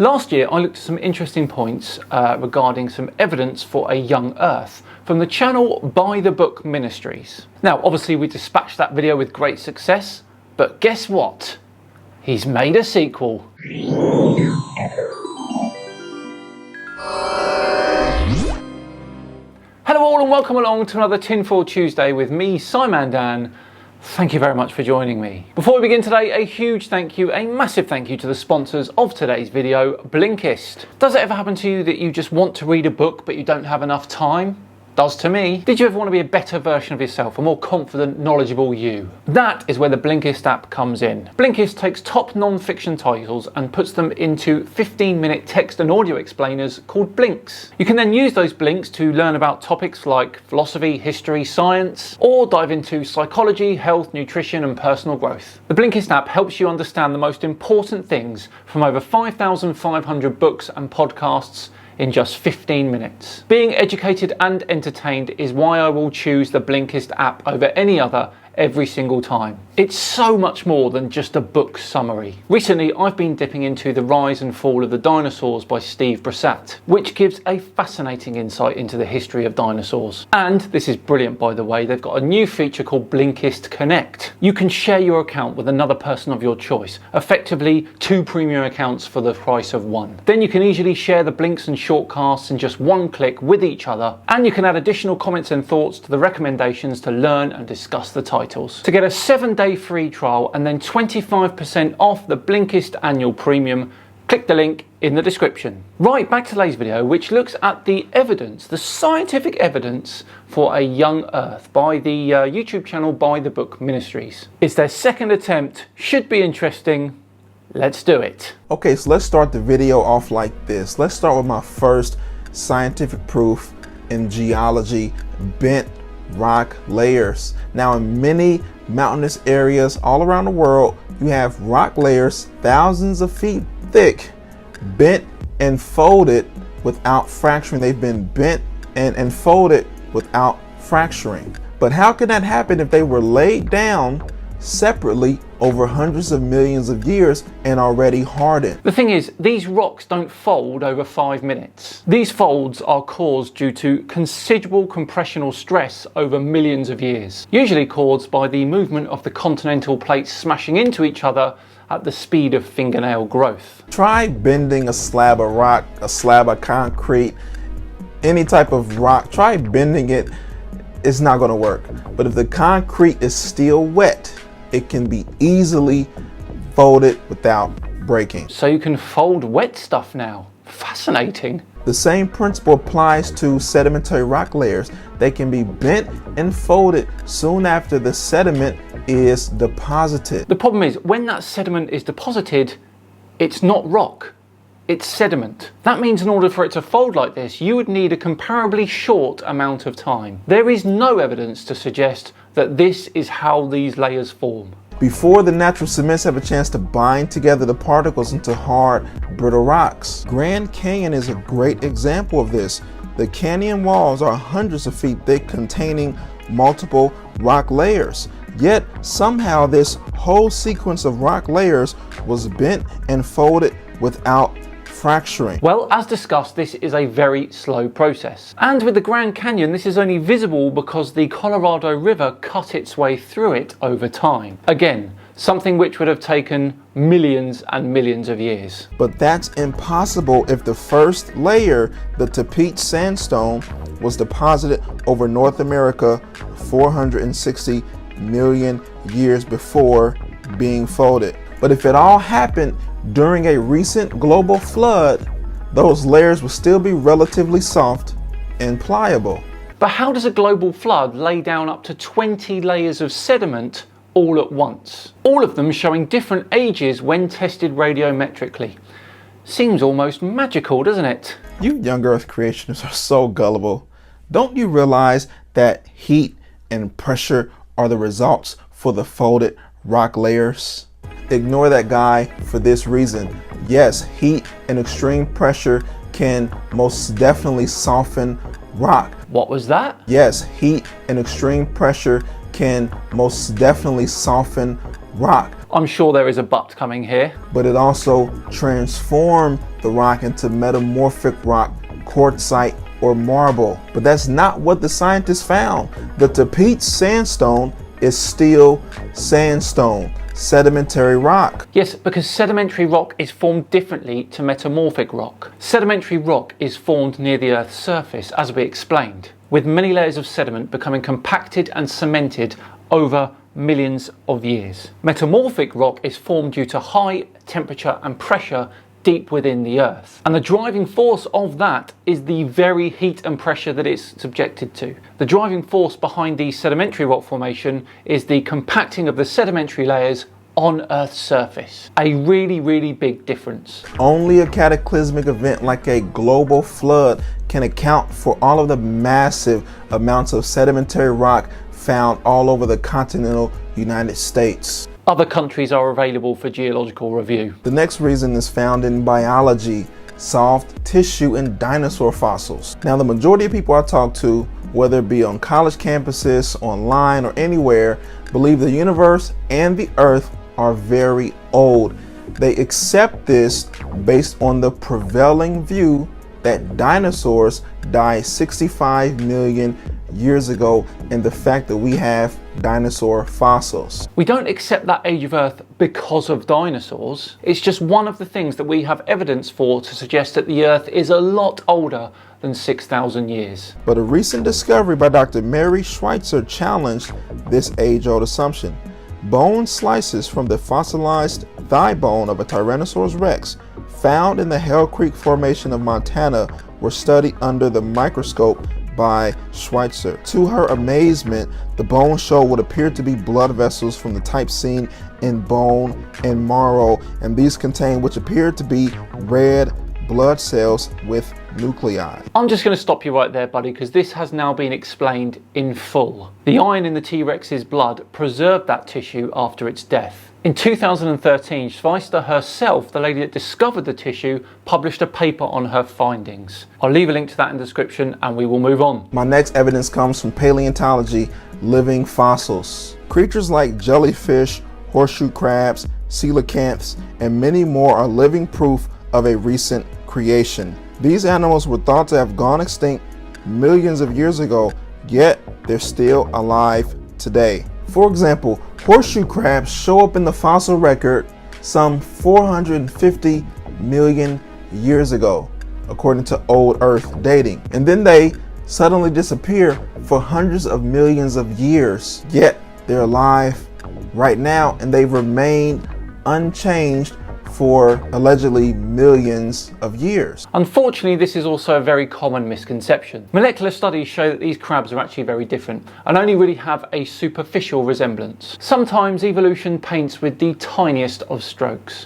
Last year I looked at some interesting points regarding some evidence for a young Earth from the channel By the Book Ministries. Now obviously we dispatched that video with great success, but guess what? He's made a sequel. Hello all and welcome along to another Tinfoil Tuesday with me, Simon Dan. Thank you very much for joining me. Before we begin today, a huge thank you, a massive thank you to the sponsors of today's video, Blinkist. Does it ever happen to you that you just want to read a book but you don't have enough time? Does to me. Did you ever want to be a better version of yourself, a more confident, knowledgeable you? That is where the Blinkist app comes in. Blinkist takes top non-fiction titles and puts them into 15-minute text and audio explainers called blinks. You can then use those blinks to learn about topics like philosophy, history, science, or dive into psychology, health, nutrition, and personal growth. The Blinkist app helps you understand the most important things from over 5,500 books and podcasts in just 15 minutes. Being educated and entertained is why I will choose the Blinkist app over any other every single time. It's so much more than just a book summary. Recently, I've been dipping into The Rise and Fall of the Dinosaurs by Steve Bressat, which gives a fascinating insight into the history of dinosaurs. And this is brilliant, by the way, they've got a new feature called Blinkist Connect. You can share your account with another person of your choice, effectively 2 premium accounts for the price of 1. Then you can easily share the blinks and shortcasts in just 1 click with each other, and you can add additional comments and thoughts to the recommendations to learn and discuss the title. To get a 7-day free trial and then 25% off the Blinkist annual premium, click the link in the description. Right, back to today's video, which looks at the evidence, the scientific evidence for a young Earth by the YouTube channel By the Book Ministries. It's their second attempt, should be interesting. Let's do it. Okay, so let's start the video off like this. Let's start with my first scientific proof in geology: bent rock layers. Now in many mountainous areas all around the world, you have rock layers thousands of feet thick, bent and folded without fracturing. They've been bent and folded without fracturing. But how can that happen if they were laid down separately over hundreds of millions of years and already hardened? The thing is, these rocks don't fold over 5 minutes. These folds are caused due to considerable compressional stress over millions of years, usually caused by the movement of the continental plates smashing into each other at the speed of fingernail growth. Try bending a slab of rock, a slab of concrete, any type of rock. Try bending it. It's not going to work. But if the concrete is still wet, it can be easily folded without breaking. So you can fold wet stuff now. Fascinating. The same principle applies to sedimentary rock layers. They can be bent and folded soon after the sediment is deposited. The problem is, when that sediment is deposited, it's not rock, it's sediment. That means in order for it to fold like this, you would need a comparably short amount of time. There is no evidence to suggest that this is how these layers form. Before the natural cements have a chance to bind together the particles into hard, brittle rocks. Grand Canyon is a great example of this. The canyon walls are hundreds of feet thick, containing multiple rock layers. Yet somehow this whole sequence of rock layers was bent and folded without fracturing. Well, as discussed, this is a very slow process. And with the Grand Canyon, this is only visible because the Colorado River cut its way through it over time. Again, something which would have taken millions and millions of years. But that's impossible if the first layer, the Tapete Sandstone, was deposited over North America 460 million years before being folded. But if it all happened during a recent global flood, those layers will still be relatively soft and pliable. But how does a global flood lay down up to 20 layers of sediment all at once? All of them showing different ages when tested radiometrically. Seems almost magical, doesn't it? You young Earth creationists are so gullible. Don't you realize that heat and pressure are the results for the folded rock layers? Ignore that guy for this reason. Yes, heat and extreme pressure can most definitely soften rock. What was that? Yes, heat and extreme pressure can most definitely soften rock. I'm sure there is a but coming here. But it also transformed the rock into metamorphic rock, quartzite, or marble. But that's not what the scientists found. The Tapeats sandstone is still sandstone, sedimentary rock. Yes, because sedimentary rock is formed differently to metamorphic rock. Sedimentary rock is formed near the Earth's surface, as we explained, with many layers of sediment becoming compacted and cemented over millions of years. Metamorphic rock is formed due to high temperature and pressure deep within the Earth. And the driving force of that is the very heat and pressure that it's subjected to. The driving force behind the sedimentary rock formation is the compacting of the sedimentary layers on Earth's surface. A really, really big difference. Only a cataclysmic event like a global flood can account for all of the massive amounts of sedimentary rock found all over the continental United States. Other countries are available for geological review. The next reason is found in biology, soft tissue in dinosaur fossils. Now, the majority of people I talk to, whether it be on college campuses, online, or anywhere, believe the universe and the Earth are very old. They accept this based on the prevailing view that dinosaurs died 65 million years ago and the fact that we have dinosaur fossils. We don't accept that age of Earth because of dinosaurs. It's just one of the things that we have evidence for to suggest that the Earth is a lot older than 6,000 years. But a recent discovery by Dr. Mary Schweitzer challenged this age-old assumption. Bone slices from the fossilized thigh bone of a Tyrannosaurus rex found in the Hell Creek Formation of Montana were studied under the microscope by Schweitzer. To her amazement, the bone showed what appeared to be blood vessels from the type seen in bone and marrow, and these contained which appeared to be red blood cells with nuclei. I'm just going to stop you right there, buddy, because this has now been explained in full. The iron in the T-Rex's blood preserved that tissue after its death. In 2013, Schweitzer herself, the lady that discovered the tissue, published a paper on her findings. I'll leave a link to that in the description and we will move on. My next evidence comes from paleontology, living fossils. Creatures like jellyfish, horseshoe crabs, coelacanths, and many more are living proof of a recent creation. These animals were thought to have gone extinct millions of years ago, yet they're still alive today. For example, horseshoe crabs show up in the fossil record some 450 million years ago, according to old Earth dating. And then they suddenly disappear for hundreds of millions of years, yet they're alive right now and they've remained unchanged for allegedly millions of years. Unfortunately, this is also a very common misconception. Molecular studies show that these crabs are actually very different and only really have a superficial resemblance. Sometimes evolution paints with the tiniest of strokes.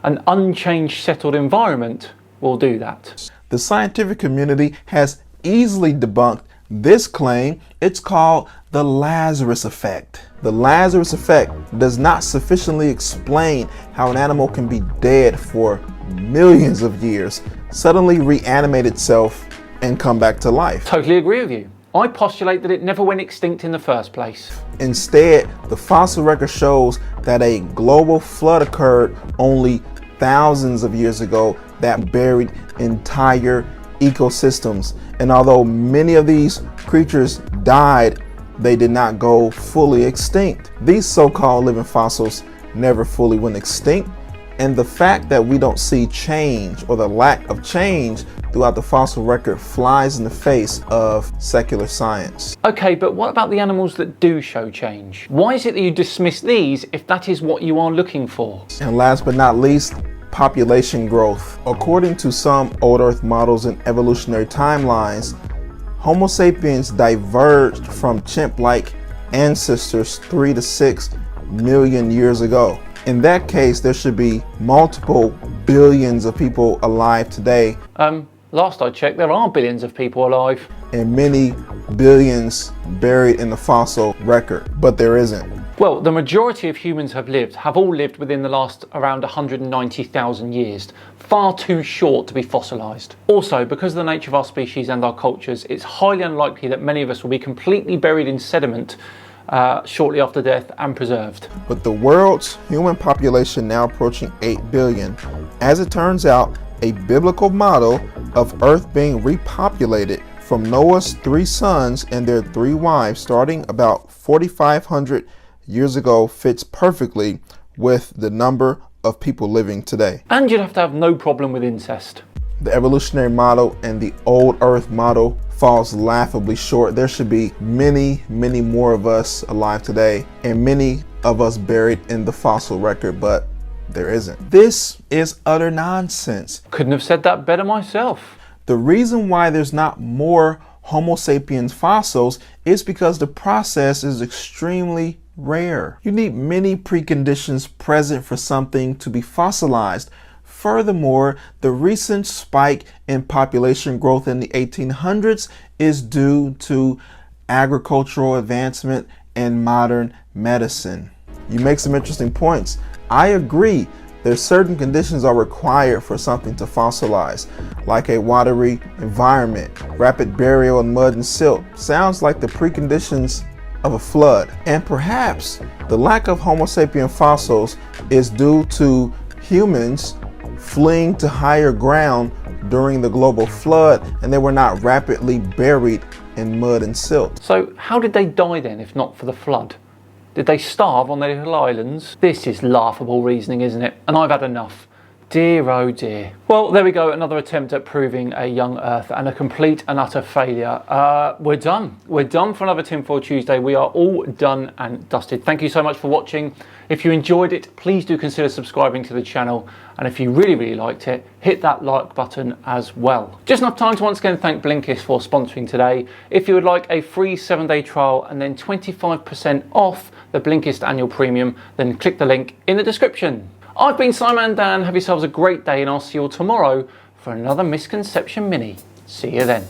An unchanged, settled environment will do that. The scientific community has easily debunked this claim. It's called the Lazarus effect. The Lazarus effect does not sufficiently explain how an animal can be dead for millions of years, suddenly reanimate itself, and come back to life. Totally agree with you. I postulate that it never went extinct in the first place. Instead, the fossil record shows that a global flood occurred only thousands of years ago that buried entire ecosystems. And although many of these creatures died, they did not go fully extinct. These so-called living fossils never fully went extinct, and the fact that we don't see change or the lack of change throughout the fossil record flies in the face of secular science. Okay, but what about the animals that do show change? Why is it that you dismiss these if that is what you are looking for? And last but not least, population growth. According to some old Earth models and evolutionary timelines, Homo sapiens diverged from chimp-like ancestors 3 to 6 million years ago. In that case, there should be multiple billions of people alive today. Last I checked, there are billions of people alive. And many billions buried in the fossil record, but there isn't. Well, the majority of humans have all lived within the last around 190,000 years, far too short to be fossilised. Also, because of the nature of our species and our cultures, it's highly unlikely that many of us will be completely buried in sediment shortly after death and preserved. With the world's human population now approaching 8 billion, as it turns out, a biblical model of Earth being repopulated from Noah's 3 sons and their 3 wives starting about 4,500 years ago fits perfectly with the number of people living today. And you'd have to have no problem with incest. The evolutionary model and the old Earth model falls laughably short. There should be many, many more of us alive today and many of us buried in the fossil record, but there isn't. This is utter nonsense. Couldn't have said that better myself. The reason why there's not more Homo sapiens fossils is because the process is extremely rare. You need many preconditions present for something to be fossilized. Furthermore, the recent spike in population growth in the 1800s is due to agricultural advancement and modern medicine. You make some interesting points. I agree. There's certain conditions are required for something to fossilize, like a watery environment, rapid burial in mud and silt. Sounds like the preconditions of a flood. And perhaps the lack of Homo sapien fossils is due to humans fleeing to higher ground during the global flood, and they were not rapidly buried in mud and silt. So how did they die then, if not for the flood? Did they starve on their little islands? This is laughable reasoning, isn't it? And I've had enough. Dear, oh dear. Well, there we go. Another attempt at proving a young Earth and a complete and utter failure. We're done. We're done for another Tinfoil Tuesday. We are all done and dusted. Thank you so much for watching. If you enjoyed it, please do consider subscribing to the channel. And if you really, really liked it, hit that like button as well. Just enough time to once again thank Blinkist for sponsoring today. If you would like a free 7-day trial and then 25% off the Blinkist annual premium, then click the link in the description. I've been Simon Dan. Have yourselves a great day, and I'll see you all tomorrow for another Misconception Mini. See you then.